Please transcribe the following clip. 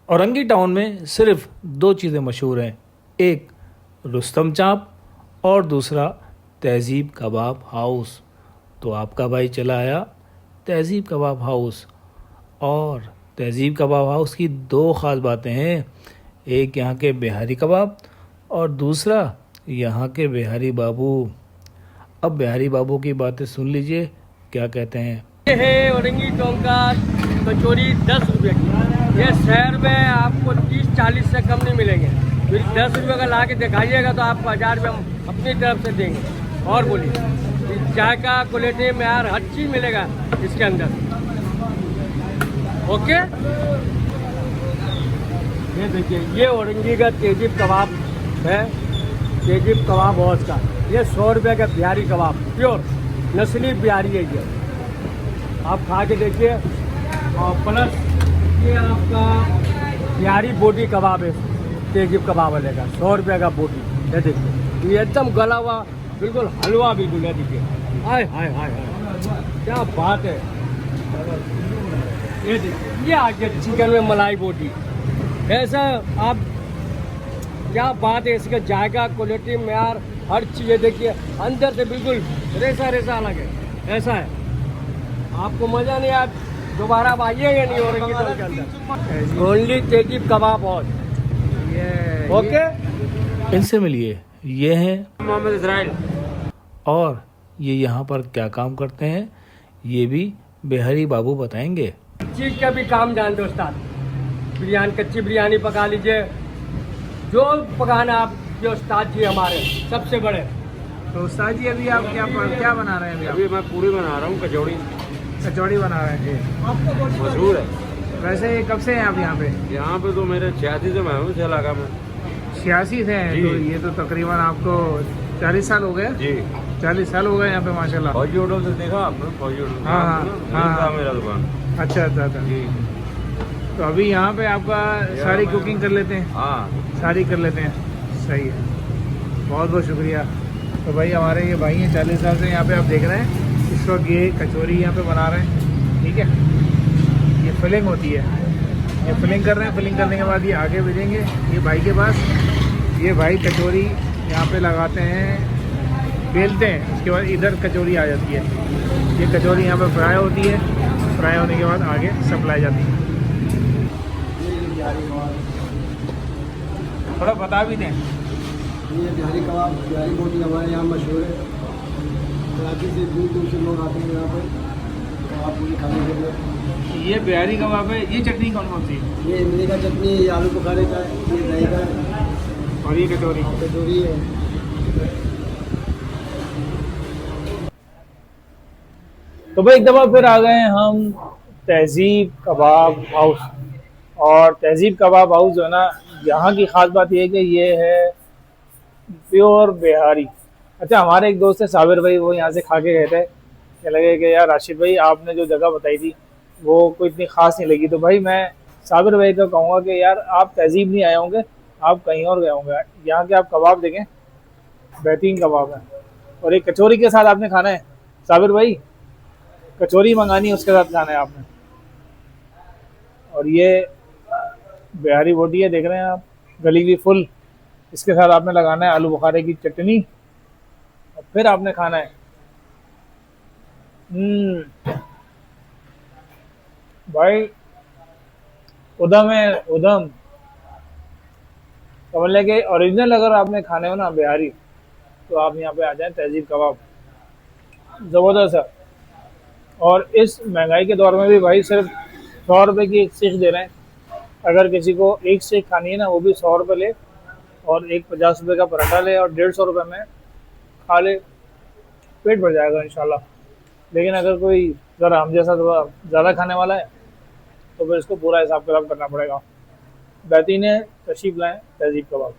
Orangi town में सिर्फ दो चीज़ें मशहूर हैं, एक रुस्तम चाप और दूसरा तहज़ीब कबाब हाउस। तो आपका भाई चला आया तहज़ीब कबाब हाउस। और तहज़ीब कबाब हाउस की दो ख़ास बातें हैं, एक यहाँ के बिहारी कबाब और दूसरा यहाँ के बिहारी बाबू। अब बिहारी बाबू की बातें सुन लीजिए क्या कहते हैं। ये है औरंगी टाउन का कचौरी 10 रुपये की। ये शहर में आपको 30-40 से कम नहीं मिलेंगे। फिर 10 रुपये का ला के दिखाइएगा तो आपको 1000 रुपये हम अपनी तरफ से देंगे। और बोलिए, जायका क्वालिटी मेयार हर चीज़ मिलेगा इसके अंदर। ओके, ये देखिए, ये औरंगी का तहज़ीब कबाब है, तहज़ीब कबाब हाउस का। ये 100 रुपये का बिहारी कबाब, प्योर नस्ली बिहारी है ये। आप खा के देखिए। और प्लस ये आपका बिहारी बोटी कबाब है, तहज़ीब कबाब वाले का 100 रुपये का बोटी। ये देखिए, ये एकदम गला हुआ, बिल्कुल हलवा बिल्कुल है। देखिए, हाय हाय हाय हाय, क्या बात है। ये देखिए, ये आ गया चिकन में मलाई बोटी। ऐसा आप, क्या बात है। इसका जायका क्वालिटी मेयार हर चीज़ है। देखिए अंदर से बिल्कुल रेसा रेसा अलग है, ऐसा है। आपको मज़ा नहीं आया, दोबारा आप आइए या नहीं औरंगी टाउन के अंदर। ओनली तहज़ीब कबाब और ओके। इनसे मिलिए, ये हैं मोहम्मद इसराइल। और ये यहाँ पर क्या काम करते हैं ये भी बिहारी बाबू बताएंगे। चीज़ का भी काम जानते हो उस्ताद। बिरयानी, कच्ची बिरयानी पका लीजिए, जो पकाना आप, जो उस्ताद जी हमारे सबसे बड़े। तो उस्ताद जी अभी आप क्या बना रहे हैं? अभी मैं पूरी बना रहा हूँ, कचौड़ी बना रहे हैं जी, मशहूर है। वैसे कब से हैं आप यहाँ पे? यहाँ पे तो मेरे 86 से मैं हूँ इस इलाका में। 86 से हैं, जी। तो ये तो तकरीबन आपको 40 साल हो गए। जी, 40 साल हो गए यहाँ पे माशाल्लाह। फौजी होटल से देखा आपने? फौजी होटल, हाँ, हाँ, हाँ। मेरा दुकान। अच्छा अच्छा अच्छा। जी, तो अभी यहाँ पे आपका सारी कुकिंग कर लेते हैं? हाँ। सारी कर लेते हैं, सही है, बहुत बहुत शुक्रिया। तो भाई हमारे ये भाई हैं 40 साल से यहाँ पे, आप देख रहे हैं इस वक्त ये कचौरी यहाँ पे बना रहे हैं, ठीक है। ये फिलिंग होती है, ये फिलिंग कर रहे हैं। फिलिंग करने के बाद ये आगे भेजेंगे ये भाई के पास। ये भाई कचौरी यहाँ पे लगाते हैं, बेलते हैं, उसके बाद इधर कचौरी आ जाती है। ये कचौरी यहाँ पे फ्राई होती है, फ्राई होने के बाद आगे सप्लाई जाती है। थोड़ा बता भी दें। ये बिहारी कबाब, बिहारी बोटी हमारे यहाँ मशहूर है। कराची से दूर दूर से लोग आते हैं यहाँ पर कबाब पूरी खाने के लिए। ये बिहारी कबाब है। ये चटनी कौन कौन सी है? ये इमली का चटनी, ये आलू बुखारे का, ये दही का, और ये कचौरी कचौरी है। तो भाई एक दफ़ा फिर आ गए हम तहज़ीब कबाब हाउस। और तहज़ीब कबाब हाउस जो है ना, यहाँ की ख़ास बात यह है कि ये है प्योर बिहारी। अच्छा, हमारे एक दोस्त है साबिर भाई, वो यहाँ से खा के गए थे, क्या लगे कि यार राशिद भाई आपने जो जगह बताई थी वो कोई इतनी ख़ास नहीं लगी। तो भाई मैं साबिर भाई को कहूँगा कि यार आप तहज़ीब नहीं आए होंगे, आप कहीं और गए होंगे। यहाँ के आप कबाब देखें, बेहतरीन कबाब है। और एक कचौरी के साथ आपने खाना है साबिर भाई, कचौरी मंगानी है, उसके साथ खाना है आपने। और ये बिहारी बोटी है, देख रहे हैं आप, गली हुई फुल। इसके साथ आपने लगाना है आलू बुखारे की चटनी, और फिर आपने खाना है। भाई उदम है, उदम। समझ लें कि ओरिजिनल अगर आपने खाने हो ना बिहारी, तो आप यहाँ पे आ जाएं, तहज़ीब कबाब ज़बरदस्त है। और इस महंगाई के दौर में भी भाई सिर्फ 100 रुपये की एक सीख दे रहे हैं। अगर किसी को एक सीख खानी है ना, वो भी 100 रुपये ले, और एक 50 रुपये का पराठा ले, और 150 रुपये में खा ले, पेट भर जाएगा इंशाल्लाह। लेकिन अगर कोई ज़रा हम जैसा थोड़ा ज़्यादा खाने वाला है, तो फिर इसको पूरा हिसाब किताब करना पड़ेगा। बेहतरीन है, तशरीफ़ लाएँ तहज़ीब कबाब।